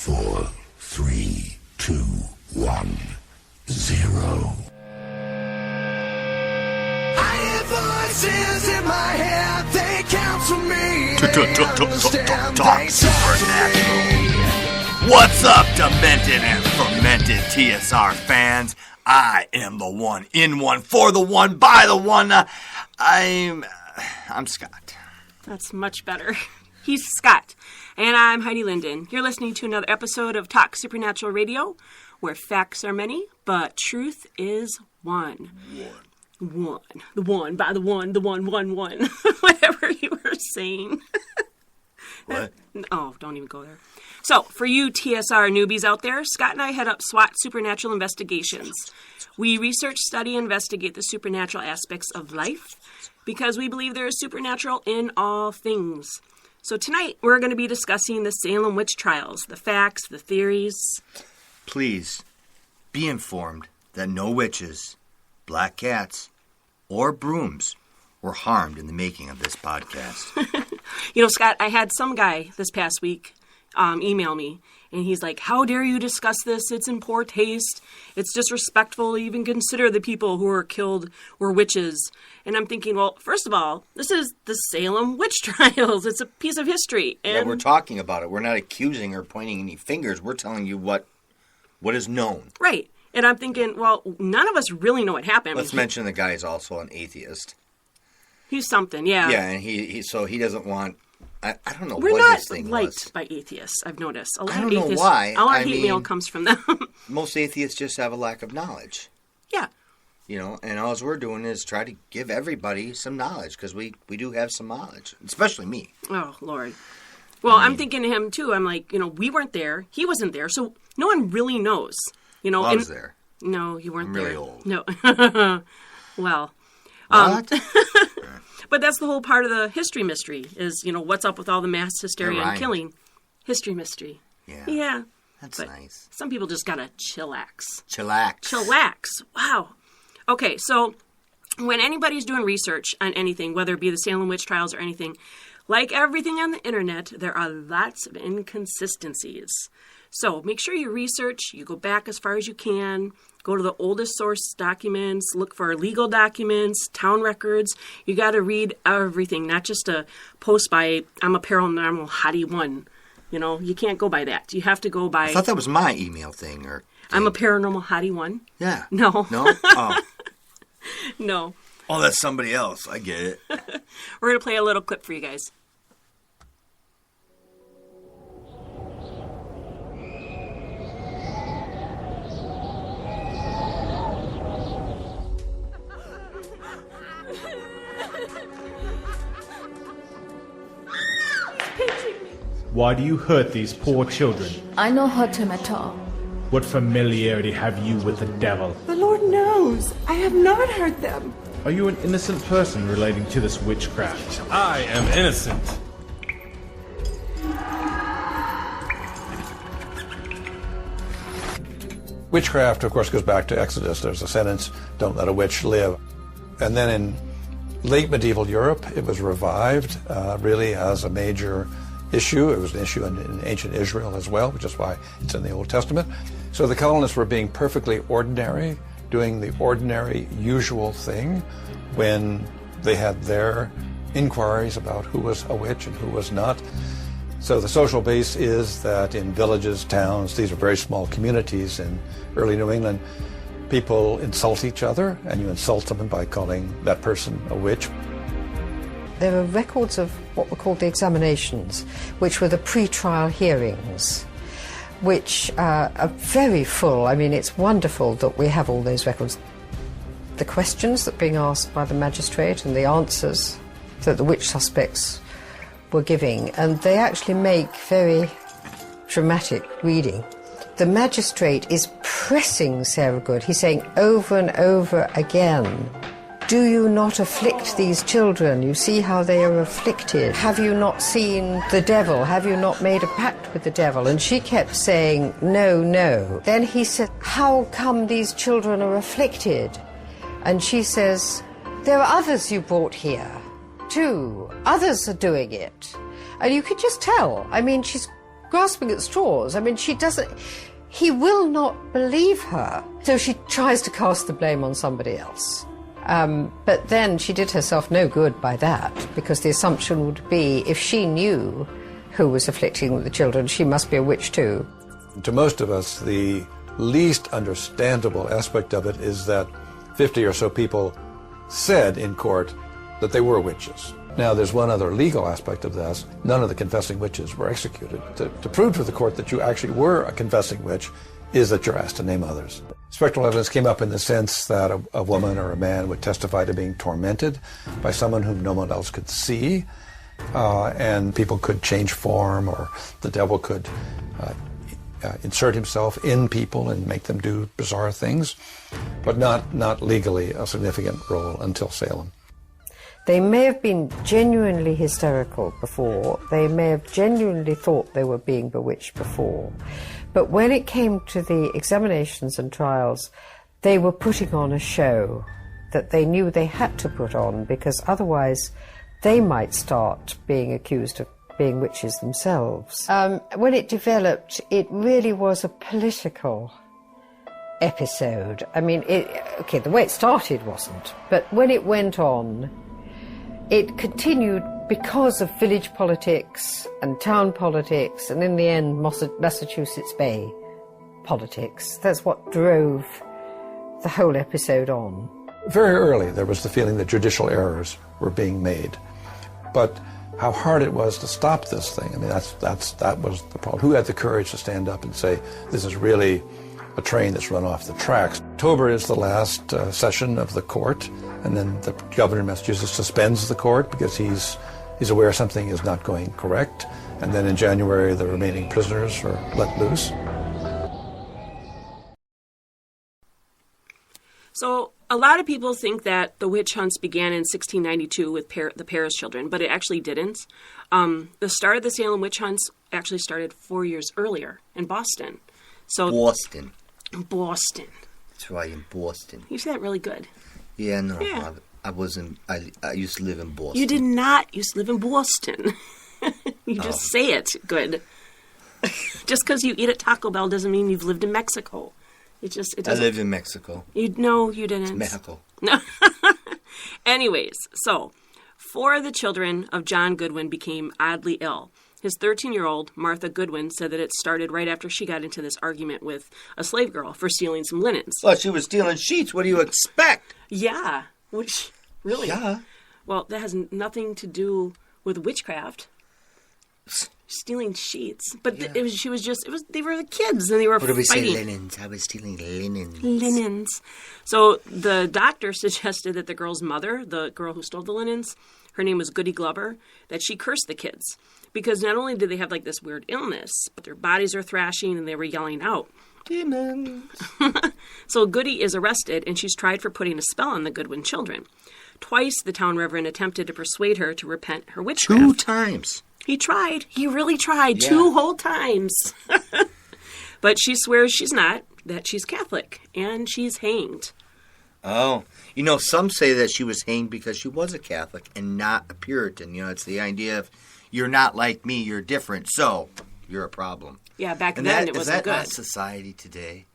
4, 3, 2, 1, 0. I hear voices in my head, they counsel me. Talk Supernatural. What's up, demented and fermented TSR fans? I am the one, in one, for the one, by the one. I'm Scott. That's much better. He's Scott, and I'm Heidi Linden. You're listening to another episode of Talk Supernatural Radio, where facts are many, but truth is one. One. The one, by the one, one. Whatever you were saying. What? Oh, don't even go there. So, for you TSR newbies out there, Scott and I head up SWAT Supernatural Investigations. We research, study, and investigate the supernatural aspects of life because we believe there is supernatural in all things. So tonight, we're going to be discussing the Salem witch trials, the facts, the theories. Please, be informed that no witches, black cats, or brooms were harmed in the making of this podcast. You know, Scott, I had some guy this past week email me, and he's like, how dare you discuss this? It's in poor taste. It's disrespectful to even consider the people who were killed were witches. And I'm thinking, well, first of all, this is the Salem witch trials. It's a piece of history. And yeah, we're talking about it. We're not accusing or pointing any fingers. We're telling you what is known. Right. And I'm thinking, well, none of us really know what happened. Let's mention the guy is also an atheist. He's something, yeah. Yeah, and he doesn't want... I don't know We're what his thing was. We're not liked by atheists, I've noticed. I don't know why. A lot of hate mail comes from them. Most atheists just have a lack of knowledge. Yeah. You know, and all we're doing is try to give everybody some knowledge, because we do have some knowledge, especially me. Oh, Lord. Well, I'm thinking to him, too. I'm like, you know, we weren't there. He wasn't there. So no one really knows. You know, I was there. No, you weren't I'm there. really old. No. Well. What? But that's the whole part of the history mystery is, you know, what's up with all the mass hysteria and killing. History mystery. Yeah. Yeah. That's nice. Some people just gotta chillax. Chillax. Wow. Okay, so when anybody's doing research on anything, whether it be the Salem witch trials or anything, like everything on the internet, there are lots of inconsistencies. So make sure you research, you go back as far as you can, go to the oldest source documents, look for legal documents, town records. You got to read everything, not just a post by I'm a paranormal hottie one. You know, you can't go by that. You have to go by... I thought that was my email thing. I'm a paranormal hottie one. Yeah. No. No? Oh. No. Oh, that's somebody else. I get it. We're going to play a little clip for you guys. Why do you hurt these poor children? I don't hurt him at all. What familiarity have you with the devil? The Lord knows. I have not hurt them. Are you an innocent person relating to this witchcraft? I am innocent. Witchcraft, of course, goes back to Exodus. There's a sentence, don't let a witch live. And then in late medieval Europe, it was revived really as a major issue. It was an issue in ancient Israel as well, which is why it's in the Old Testament. So the colonists were being perfectly ordinary, doing the ordinary, usual thing when they had their inquiries about who was a witch and who was not. So the social base is that in villages, towns, these are very small communities in early New England, people insult each other, and you insult them by calling that person a witch. There are records of what were called the examinations, which were the pre-trial hearings, which are very full. I mean, it's wonderful that we have all those records. The questions that are being asked by the magistrate and the answers that the witch suspects were giving, and they actually make very dramatic reading. The magistrate is pressing Sarah Good. He's saying over and over again, do you not afflict these children? You see how they are afflicted. Have you not seen the devil? Have you not made a pact with the devil? And she kept saying, no, no. Then he said, how come these children are afflicted? And she says, there are others you brought here, too. Others are doing it. And you could just tell. I mean, she's grasping at straws. I mean, he will not believe her. So she tries to cast the blame on somebody else. But then she did herself no good by that, because the assumption would be if she knew who was afflicting the children, she must be a witch too. To most of us, the least understandable aspect of it is that 50 or so people said in court that they were witches. Now, there's one other legal aspect of this. None of the confessing witches were executed. To prove to the court that you actually were a confessing witch is that you're asked to name others. Spectral evidence came up in the sense that a woman or a man would testify to being tormented by someone whom no one else could see, and people could change form, or the devil could insert himself in people and make them do bizarre things, but not legally a significant role until Salem. They may have been genuinely hysterical before. They may have genuinely thought they were being bewitched before. But when it came to the examinations and trials, they were putting on a show that they knew they had to put on, because otherwise they might start being accused of being witches themselves. When it developed, it really was a political episode. I mean, the way it started wasn't, but when it went on, it continued because of village politics and town politics, and in the end, Massachusetts Bay politics. That's what drove the whole episode on. Very early, there was the feeling that judicial errors were being made. But how hard it was to stop this thing, I mean, that was the problem. Who had the courage to stand up and say, this is really a train that's run off the tracks? October is the last session of the court, and then the governor of Massachusetts suspends the court because he's aware something is not going correct. And then in January, the remaining prisoners are let loose. So a lot of people think that the witch hunts began in 1692 with the Paris children, but it actually didn't. The start of the Salem witch hunts actually started 4 years earlier in Boston. So Boston. Boston. That's right, in Boston. You say that really good. Yeah, no. Yeah. I used to live in Boston. You did not used to live in Boston. You just say it good. Just because you eat at Taco Bell doesn't mean you've lived in Mexico. It doesn't. I lived in Mexico. No, you didn't. It's Mexico. No. Anyways, so 4 of the children of John Goodwin became oddly ill. His 13-year-old, Martha Goodwin, said that it started right after she got into this argument with a slave girl for stealing some linens. Well, she was stealing sheets. What do you expect? Yeah. Which, really? Yeah. Well, that has nothing to do with witchcraft. Stealing sheets. But Yeah. they were the kids, and they were What do we fighting. say, linens? I was stealing linens. Linens. So the doctor suggested that the girl's mother, the girl who stole the linens, her name was Goody Glover, that she cursed the kids. Because not only did they have like this weird illness, but their bodies are thrashing and they were yelling out. Demons. So Goody is arrested and she's tried for putting a spell on the Goodwin children. Twice the town reverend attempted to persuade her to repent her witchcraft. 2 times. He tried. He really tried. Yeah. 2 whole times. But she swears she's not, that she's Catholic, and she's hanged. Oh. You know, some say that she was hanged because she was a Catholic and not a Puritan. You know, it's the idea of, you're not like me, you're different, so you're a problem. Yeah, back And then it wasn't is that good. not society today?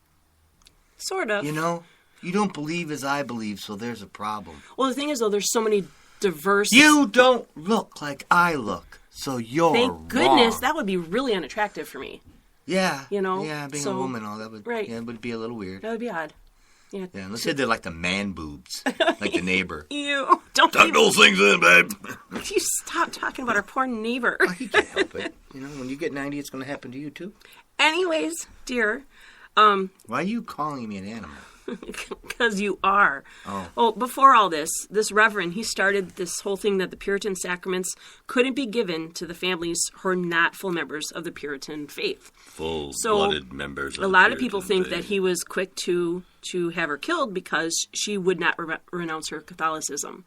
Sort of. You know, you don't believe as I believe, so there's a problem. Well, the thing is, though, there's so many diverse... You don't look like I look, so you're Thank goodness. wrong. That would be really unattractive for me. Yeah. You know, Yeah, being so- a woman, all that would, right. yeah, it would be a little weird. That would be odd. Yeah. Yeah, let's say they're like the man boobs, like the neighbor. Ew. Don't Tuck even... those things in, babe. You stop talking about our poor neighbor. You can't help it. You know, when you get 90, it's going to happen to you, too. Anyways, dear, Why are you calling me an animal? because you are. Oh. Well, before all this reverend, he started this whole thing that the Puritan sacraments couldn't be given to the families who are not full members of the Puritan faith. Full-blooded members of A the lot of people Puritan think that faith. he was quick to have her killed because she would not renounce her Catholicism.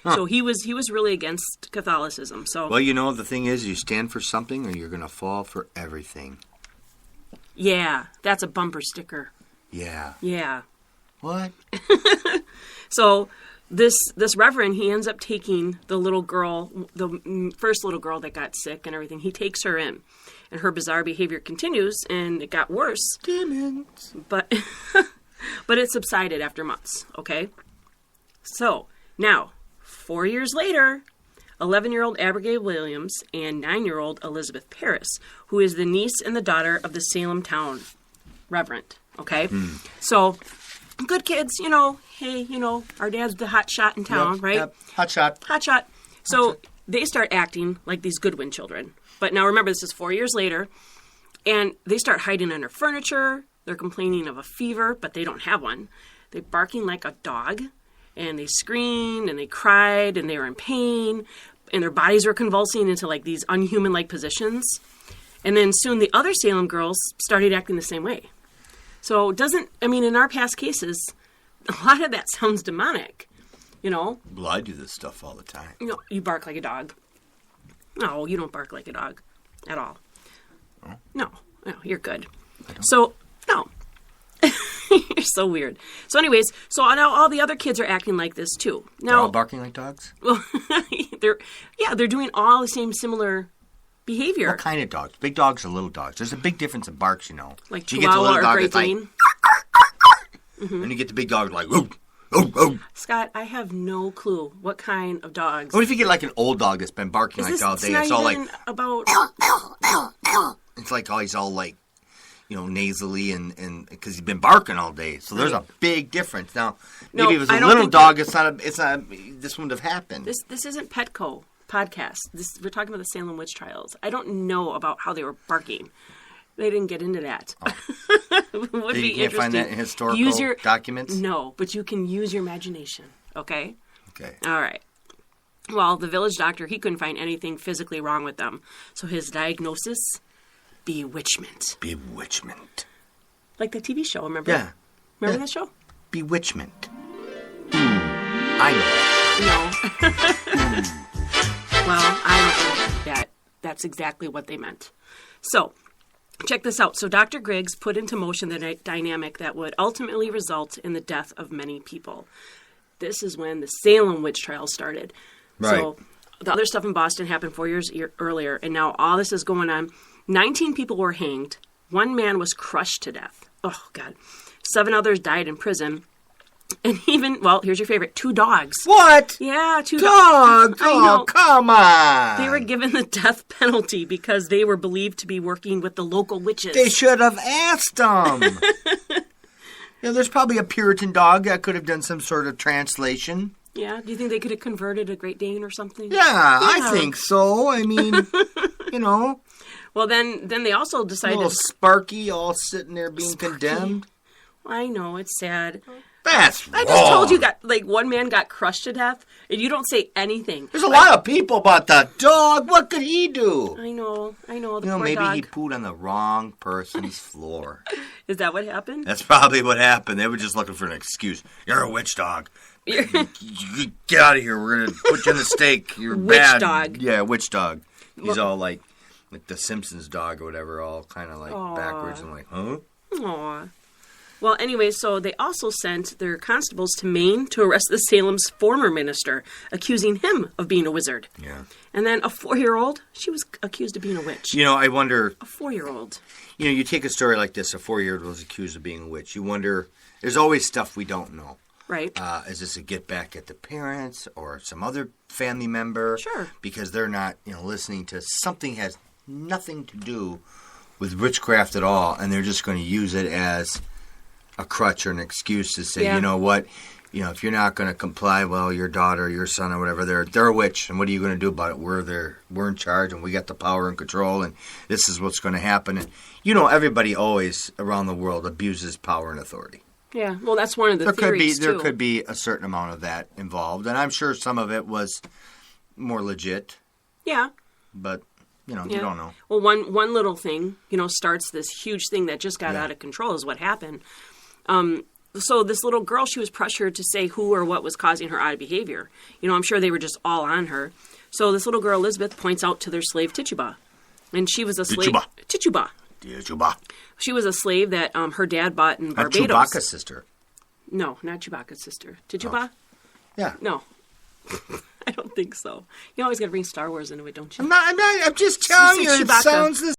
So he was really against Catholicism. So Well, you know, the thing is, you stand for something or you're going to fall for everything. yeah, that's a bumper sticker. Yeah. Yeah. What? So this reverend, he ends up taking the little girl, the first little girl that got sick and everything. He takes her in, and her bizarre behavior continues, and it got worse. Demons. But but it subsided after months. Okay, so now 4 years later, 11-year-old Abigail Williams and 9-year-old Elizabeth Parris, who is the niece and the daughter of the Salem town reverend. Okay, so good kids, hey, our dad's the hot shot in town, right? Yep. Hot shot. Hot shot. So they start acting like these Goodwin children. But now remember, this is 4 years later, and they start hiding under furniture. They're complaining of a fever, but they don't have one. They're barking like a dog, and they screamed, and they cried, and they were in pain, and their bodies were convulsing into like these unhuman-like positions. And then soon the other Salem girls started acting the same way. So in our past cases, a lot of that sounds demonic, Well, I do this stuff all the time. You bark like a dog. No, you don't bark like a dog at all. Oh. No, you're good. So, no. You're so weird. So anyways, now all the other kids are acting like this too. Now, They're all barking like dogs? Well, they're doing all the same similar behavior. What kind of dogs? Big dogs or little dogs? There's a big difference in barks, Like you get the Chihuahua little or dog Great that's Dane. And you get the big dog like, woo, woo, woo. Scott, I have no clue what kind of dogs. What if you get like an old dog that's been barking like all day? It's all like about. It's like he's all like, nasally and because he's been barking all day. So there's a big difference. Now, maybe if it was a little dog, it's not. This wouldn't have happened. This isn't Petco podcast. We're talking about the Salem witch trials. I don't know about how they were barking. They didn't get into that. Would be you can't find that in historical documents? No, but you can use your imagination, okay? Okay. All right. Well, the village doctor, he couldn't find anything physically wrong with them. So his diagnosis, bewitchment. Bewitchment. Like the TV show, remember? Yeah. Remember that show? Bewitchment. I know. No. Well, I don't think that's exactly what they meant. So, check this out. So Dr. Griggs put into motion the dynamic that would ultimately result in the death of many people. This is when the Salem witch trials started. Right. So the other stuff in Boston happened 4 years earlier, and now all this is going on. 19 people were hanged. 1 man was crushed to death. Oh, God. 7 others died in prison. And even, here's your favorite, 2 dogs. What? Yeah, 2 dogs. I know. Oh, come on. They were given the death penalty because they were believed to be working with the local witches. They should have asked them. There's probably a Puritan dog that could have done some sort of translation. Yeah? Do you think they could have converted a Great Dane or something? Yeah, I think so. I mean, Well, then they also decided... A little Sparky all sitting there being condemned. I know, it's sad. That's wrong. I just told you, 1 man got crushed to death, and you don't say anything. There's a lot of people about the dog. What could he do? I know, the poor maybe dog. he pooed on the wrong person's floor. Is that what happened? That's probably what happened. They were just looking for an excuse. You're a witch dog. You get out of here. We're going to put you on the stake. You're witch bad. Dog. Yeah, witch dog. He's all like the Simpsons dog or whatever, all kind of like backwards and like, huh? Aw. Well, anyway, so they also sent their constables to Maine to arrest the Salem's former minister, accusing him of being a wizard. Yeah. And then a 4-year-old, she was accused of being a witch. I wonder... A 4-year-old. You take a story like this, a 4-year-old was accused of being a witch. You wonder, there's always stuff we don't know. Right. Is this a get back at the parents or some other family member? Sure. Because they're not, listening to something has nothing to do with witchcraft at all, and they're just going to use it as a crutch or an excuse to say, you know what, if you're not going to comply, well, your daughter, your son, or whatever, they're a witch, and what are you going to do about it? We're in charge, and we got the power and control, and this is what's going to happen. And everybody always around the world abuses power and authority. Yeah, well, that's one of the theories, There could be a certain amount of that involved, and I'm sure some of it was more legit. Yeah. But, you don't know. Well, one little thing, starts this huge thing that just got out of control is what happened. So this little girl, she was pressured to say who or what was causing her odd behavior. I'm sure they were just all on her. So this little girl, Elizabeth, points out to their slave, Tituba. And she was a slave... Tituba. She was a slave that her dad bought in Barbados. Chewbacca's sister. No, not Chewbacca's sister. Tituba? Yeah. No. I don't think so. You always got to bring Star Wars into it, don't you? I'm just telling See you, it Chewbacca. sounds the